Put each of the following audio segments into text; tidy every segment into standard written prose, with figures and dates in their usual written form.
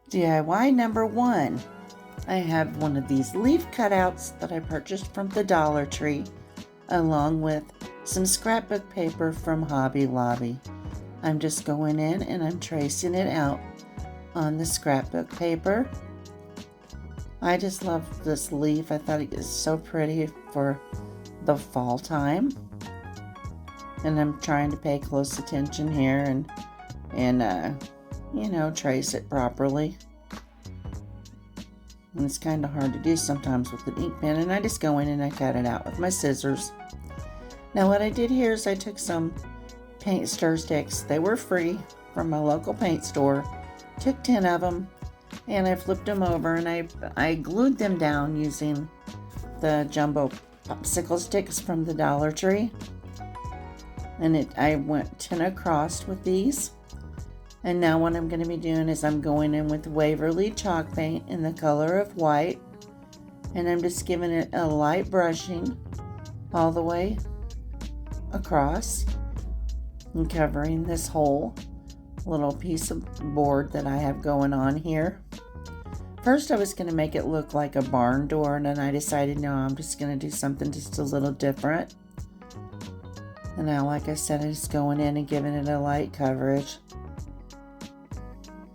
DIY number 1. I have one of these leaf cutouts that I purchased from the Dollar Tree, along with some scrapbook paper from Hobby Lobby. I'm just going in and I'm tracing it out on the scrapbook paper. I just love this leaf. I thought it was so pretty for the fall time. And I'm trying to pay close attention here and trace it properly. And it's kind of hard to do sometimes with an ink pen, and I just go in and I cut it out with my scissors. Now what I did here is I took some paint stir sticks. They were free from my local paint store. Took 10 of them and I flipped them over and I glued them down using the jumbo popsicle sticks from the Dollar Tree. And I went 10 across with these. And now what I'm going to be doing is I'm going in with Waverly chalk paint in the color of white. And I'm just giving it a light brushing all the way across and covering this whole little piece of board that I have going on here. First I was going to make it look like a barn door, and then I decided no, I'm just going to do something just a little different. And now, like I said, I'm just going in and giving it a light coverage.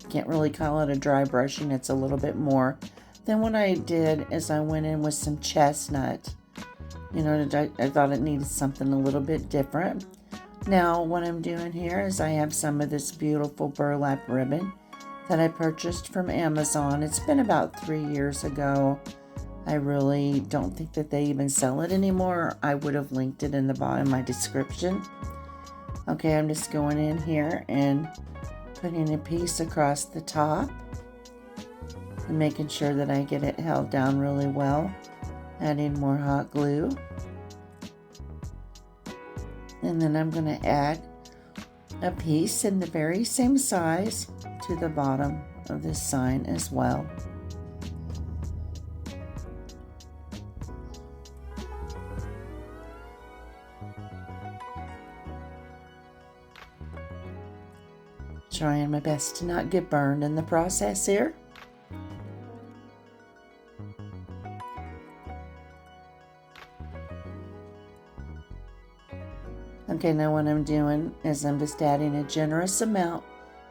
Can't really call it a dry brushing, it's a little bit more. Then what I did is I went in with some chestnut. I thought it needed something a little bit different. Now what I'm doing here is I have some of this beautiful burlap ribbon that I purchased from Amazon. It's been about 3 years ago. I really don't think that they even sell it anymore. I would have linked it in the bottom of my description. Okay, I'm just going in here and putting a piece across the top and making sure that I get it held down really well. Adding more hot glue. And then I'm going to add a piece in the very same size to the bottom of this sign as well. Trying my best to not get burned in the process here. Okay, now what I'm doing is I'm just adding a generous amount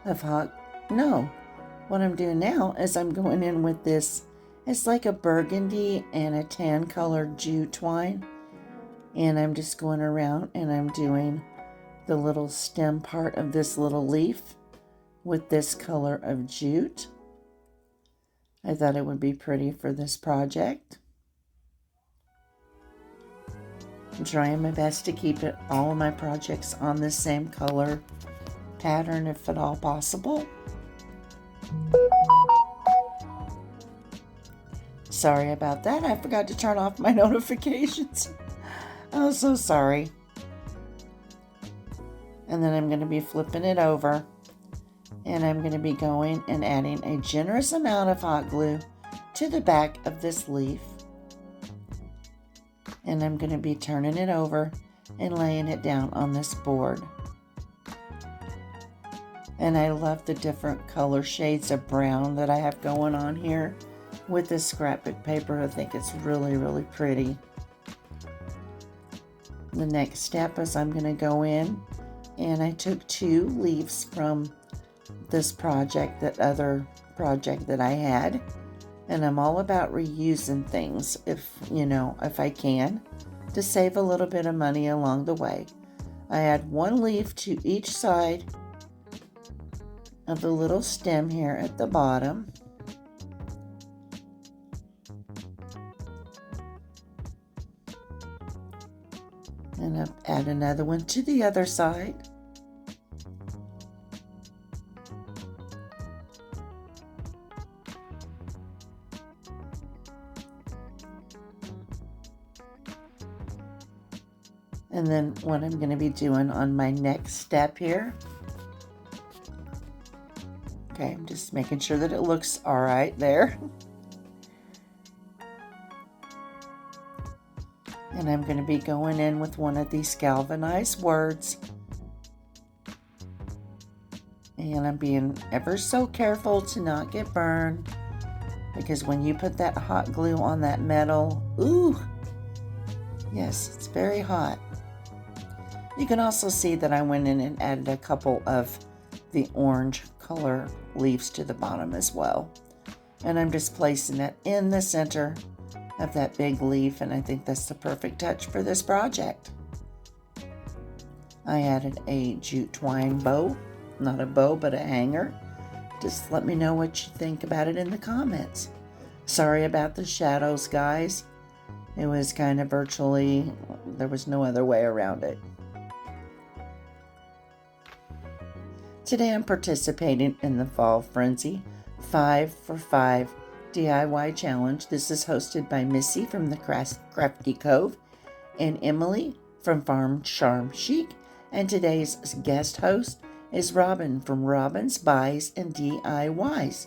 of what I'm doing now is I'm going in with this, it's like a burgundy and a tan colored jute twine, and I'm just going around and I'm doing the little stem part of this little leaf with this color of jute. I thought it would be pretty for this project. I'm trying my best to keep all of my projects on the same color pattern if at all possible. Sorry about that. I forgot to turn off my notifications. Oh, so sorry. And then I'm going to be flipping it over. And I'm going to be going and adding a generous amount of hot glue to the back of this leaf. And I'm going to be turning it over and laying it down on this board. And I love the different color shades of brown that I have going on here with this scrapbook paper. I think it's really, really pretty. The next step is I'm going to go in and I took 2 leaves from this other project that I had, and I'm all about reusing things if I can, to save a little bit of money along the way. I add 1 leaf to each side of the little stem here at the bottom. And I'll add another one to the other side. And then what I'm going to be doing on my next step here. Okay, I'm just making sure that it looks all right there. And I'm going to be going in with one of these galvanized words. And I'm being ever so careful to not get burned, because when you put that hot glue on that metal, ooh, yes, it's very hot. You can also see that I went in and added a couple of the orange color leaves to the bottom as well. And I'm just placing it in the center of that big leaf, and I think that's the perfect touch for this project. I added a jute twine bow, not a bow, but a hanger. Just let me know what you think about it in the comments. Sorry about the shadows, guys. It was kind of virtually, there was no other way around it. Today I'm participating in the Fall Frenzy 5 for 5 DIY challenge. This is hosted by Missy from the Crafty Cove and Emily from Farm Charm Chic. And today's guest host is Robin from Robin's Buys and DIYs.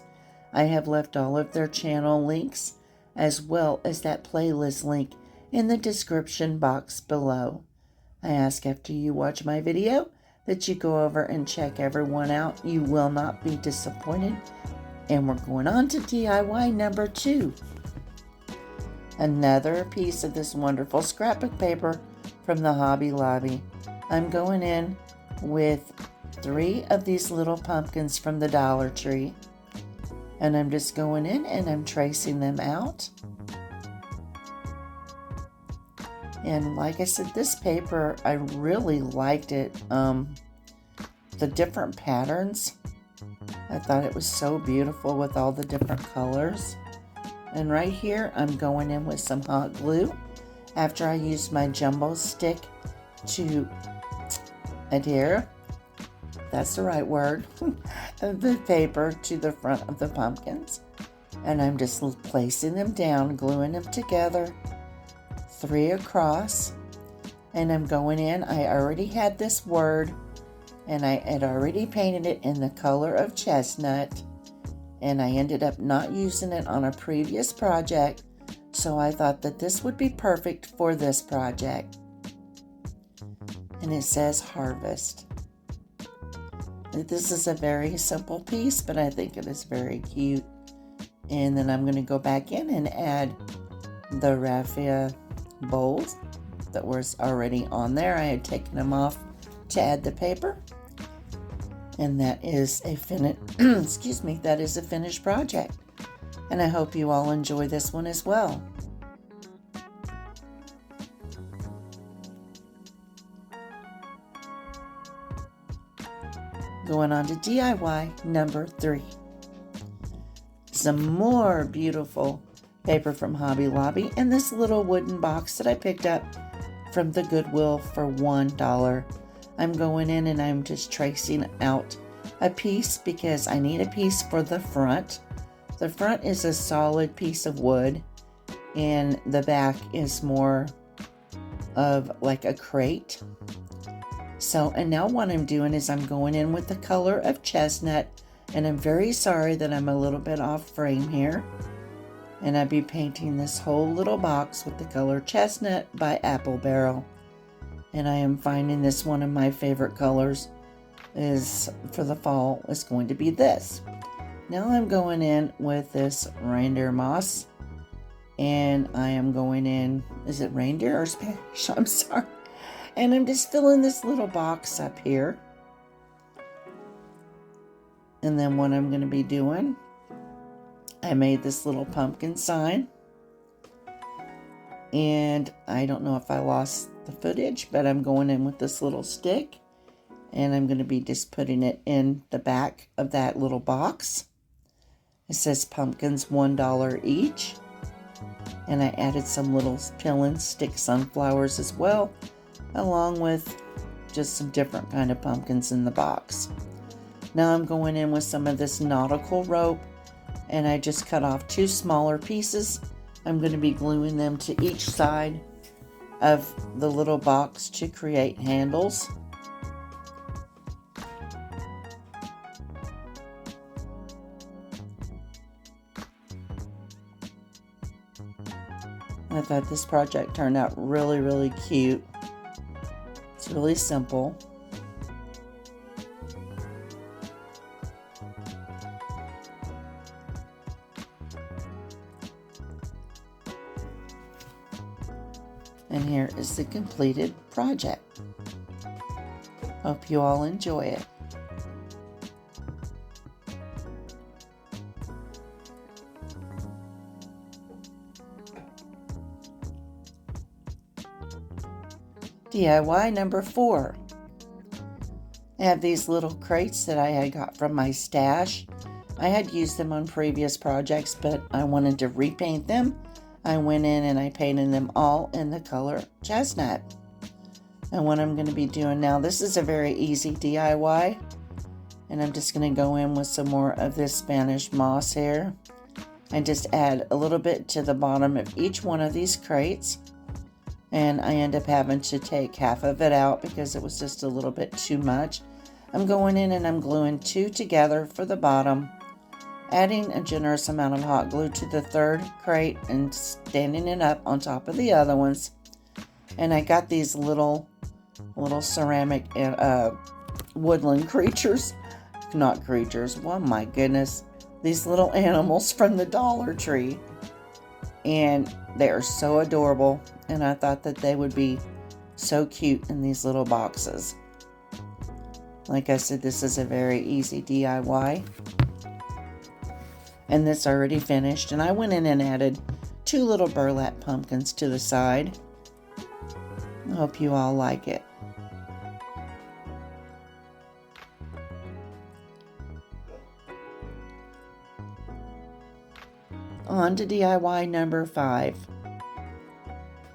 I have left all of their channel links as well as that playlist link in the description box below. I ask after you watch my video that you go over and check everyone out. You will not be disappointed. And we're going on to DIY number 2. Another piece of this wonderful scrapbook paper from the Hobby Lobby. I'm going in with 3 of these little pumpkins from the Dollar Tree. And I'm just going in and I'm tracing them out. And like I said, this paper, I really liked it. The different patterns, I thought it was so beautiful with all the different colors. And right here, I'm going in with some hot glue after I used my jumbo stick to adhere, that's the right word, the paper to the front of the pumpkins. And I'm just placing them down, gluing them together, 3 across. And I'm going in, I already had this word, and I had already painted it in the color of chestnut. And I ended up not using it on a previous project, so I thought that this would be perfect for this project. And it says harvest. This is a very simple piece, but I think it is very cute. And then I'm going to go back in and add the raffia bowls that was already on there. I had taken them off to add the paper. And that is a that is a finished project. And I hope you all enjoy this one as well. Going on to DIY number 3. Some more beautiful paper from Hobby Lobby and this little wooden box that I picked up from the Goodwill for $1. I'm going in and I'm just tracing out a piece because I need a piece for the front. The front is a solid piece of wood and the back is more of like a crate. So, and now what I'm doing is I'm going in with the color of chestnut, and I'm very sorry that I'm a little bit off frame here. And I'll be painting this whole little box with the color chestnut by Apple Barrel. And I am finding this one of my favorite colors is for the fall is going to be this. Now I'm going in with this reindeer moss, and I am going in, is it reindeer or Spanish? I'm sorry. And I'm just filling this little box up here. And then what I'm going to be doing, I made this little pumpkin sign. And I don't know if I lost the footage, but I'm going in with this little stick. And I'm going to be just putting it in the back of that little box. It says pumpkins $1 each. And I added some little peel and stick sunflowers as well, along with just some different kind of pumpkins in the box. Now I'm going in with some of this nautical rope, and I just cut off 2 smaller pieces. I'm going to be gluing them to each side of the little box to create handles. I thought this project turned out really, really cute. It's really simple. And here is the completed project. Hope you all enjoy it. DIY number 4. I have these little crates that I had got from my stash. I had used them on previous projects, but I wanted to repaint them. I went in and I painted them all in the color chestnut. And what I'm going to be doing now, this is a very easy DIY. And I'm just going to go in with some more of this Spanish moss here. And just add a little bit to the bottom of each one of these crates. And I end up having to take half of it out because it was just a little bit too much. I'm going in and I'm gluing 2 together for the bottom. Adding a generous amount of hot glue to the third crate and standing it up on top of the other ones. And I got these little ceramic woodland creatures. Not creatures, oh my goodness. These little animals from the Dollar Tree. And they are so adorable. And I thought that they would be so cute in these little boxes. Like I said, this is a very easy DIY. And this already finished. And I went in and added 2 little burlap pumpkins to the side. I hope you all like it. On to DIY number 5.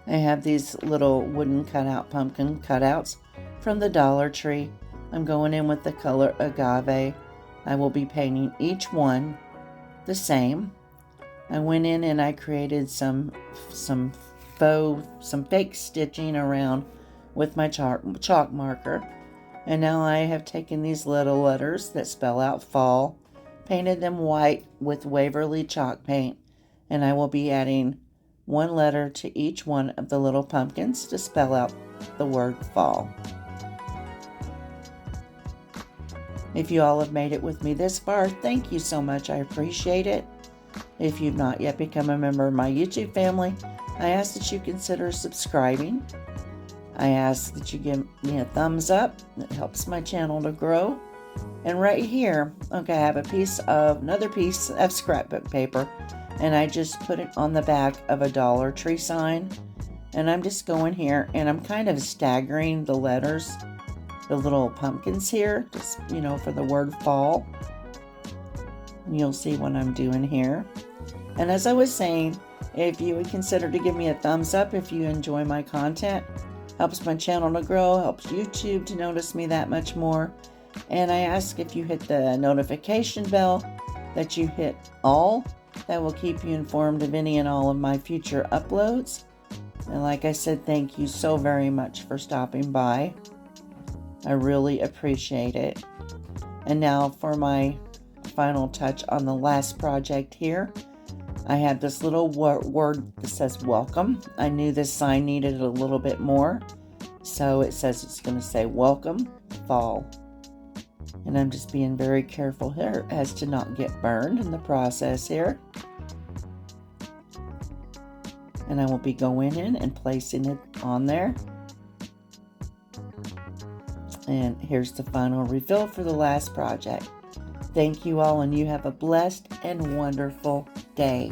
I have these little wooden cutout pumpkin cutouts from the Dollar Tree. I'm going in with the color agave. I will be painting each one the same. I went in and I created some fake stitching around with my chalk marker. And now I have taken these little letters that spell out fall, painted them white with Waverly chalk paint, and I will be adding 1 letter to each one of the little pumpkins to spell out the word fall. If you all have made it with me this far, thank you so much. I appreciate it. If you've not yet become a member of my YouTube family, I ask that you consider subscribing. I ask that you give me a thumbs up. It helps my channel to grow. And right here, okay, I have another piece of scrapbook paper, and I just put it on the back of a Dollar Tree sign. And I'm just going here and I'm kind of staggering the letters, the little pumpkins here, just, for the word fall. And you'll see what I'm doing here. And as I was saying, if you would consider to give me a thumbs up if you enjoy my content, helps my channel to grow, helps YouTube to notice me that much more. And I ask if you hit the notification bell that you hit all. That will keep you informed of any and all of my future uploads. And like I said, thank you so very much for stopping by. I really appreciate it. And now for my final touch on the last project here. I have this little word that says welcome. I knew this sign needed a little bit more. So it says it's going to say welcome fall. And I'm just being very careful here as to not get burned in the process here. And I will be going in and placing it on there. And here's the final refill for the last project. Thank you all, and you have a blessed and wonderful day.